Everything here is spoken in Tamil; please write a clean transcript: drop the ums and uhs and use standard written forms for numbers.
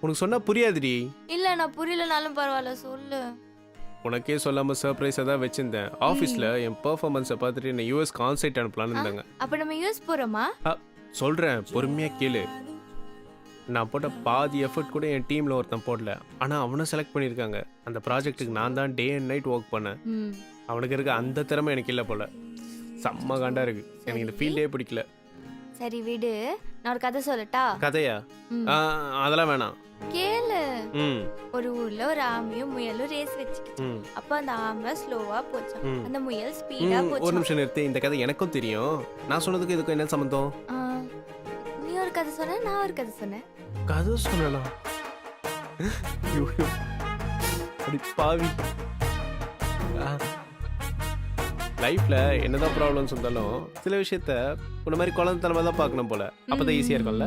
உனக்கு சொன்னா புரியாதுடி. இல்ல நான் புரியலனாலும் பரவாயில்ல சொல்லு. உனக்கே சொல்லாம சர்ப்ரைஸாக தான் வச்சிருந்தேன். ஆஃபீஸில் என் பெர்ஃபார்மன்ஸை பார்த்துட்டு என்னை யூஎஸ் கான்சைட் அனுப்பலான்னு இருந்தாங்க. அப்ப நம்ம யூஎஸ் போறோமா? சொல்கிறேன் பொறுமையாக கேளு. நான் போட்ட பாதி எஃபர்ட் கூட என் டீமில் ஒருத்தன் போடல. ஆனால் அவனை செலக்ட் பண்ணியிருக்காங்க. அந்த ப்ராஜெக்ட்டுக்கு நான் தான் டே அண்ட் நைட் ஒர்க் பண்ணேன். அவனுக்கு இருக்க அந்த திறமை எனக்கு இல்லை போல. செம்ம காண்டா இருக்கு. எனக்கு இந்த ஃபீல்டே பிடிக்கல. சரி விடு, நான் ஒரு கதை சொல்லட்டா? கதையா? அதெல்லாம் வேணாம். கேளு. ம் ஒரு ஊர்ல ஒரு ஆமையும் முயலும் ரேஸ் வச்சுக்கிச்சு. ம் அப்ப அந்த ஆமை ஸ்லோவா போச்சாம், ம். அந்த முயல் ஸ்பீடா ஒரு போச்சாம். நிமிஷம் நிறுத்து. இந்த கதை எனக்கும் தெரியும். நான் சொன்னதுக்கு இதுக்கும் என்ன சம்மந்தம்? ஆ, நீ ஒரு கதை சொன்ன, நான் ஒரு கதை சொன்னேன். கதை சொல்லலாம். அப்படி பாவி. லைஃப்ல என்னதான் ப்ராப்ளம்ஸ் இருந்தாலும் சில விஷயத்த உன்ன மாதிரி குழந்தைத்தனமா தான் பார்க்கணும் போல. அப்பதான் ஈஸியா இருக்கும்ல.